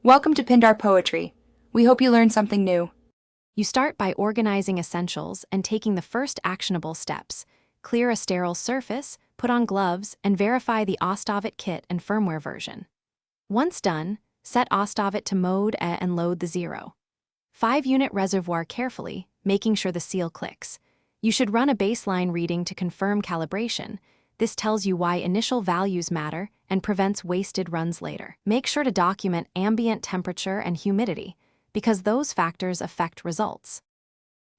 Welcome to Pindar Poetry. We hope you learned something new. You start by organizing essentials and taking the first actionable steps. Clear a sterile surface, put on gloves, and verify the Ostovet kit and firmware version. Once done, set Ostovet to mode A and load the 0. 5-unit reservoir carefully, making sure the seal clicks. You should run a baseline reading to confirm calibration. This tells you why initial values matter and prevents wasted runs later. Make sure to document ambient temperature and humidity, because those factors affect results.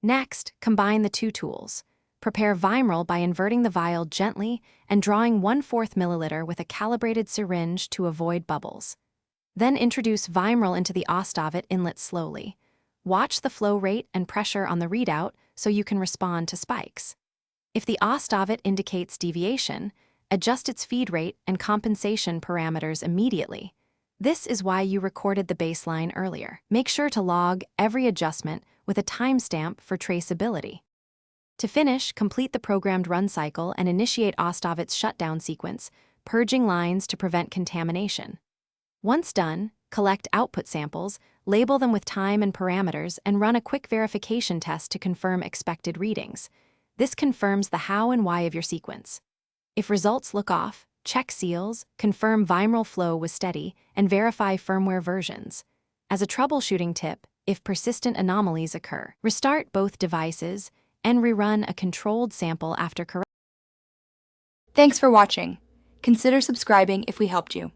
Next, combine the two tools. Prepare Vimeral by inverting the vial gently and drawing 1/4 milliliter with a calibrated syringe to avoid bubbles. Then introduce Vimeral into the Ostovet inlet slowly. Watch the flow rate and pressure on the readout so you can respond to spikes. If the Ostovet indicates deviation, adjust its feed rate and compensation parameters immediately. This is why you recorded the baseline earlier. Make sure to log every adjustment with a timestamp for traceability. To finish, complete the programmed run cycle and initiate Ostovet's shutdown sequence, purging lines to prevent contamination. Once done, collect output samples, label them with time and parameters, and run a quick verification test to confirm expected readings. This confirms the how and why of your sequence. If results look off, check seals, confirm Vimeral flow was steady, and verify firmware versions. As a troubleshooting tip, if persistent anomalies occur, restart both devices and rerun a controlled sample after correction. Thanks for watching. Consider subscribing if we helped you.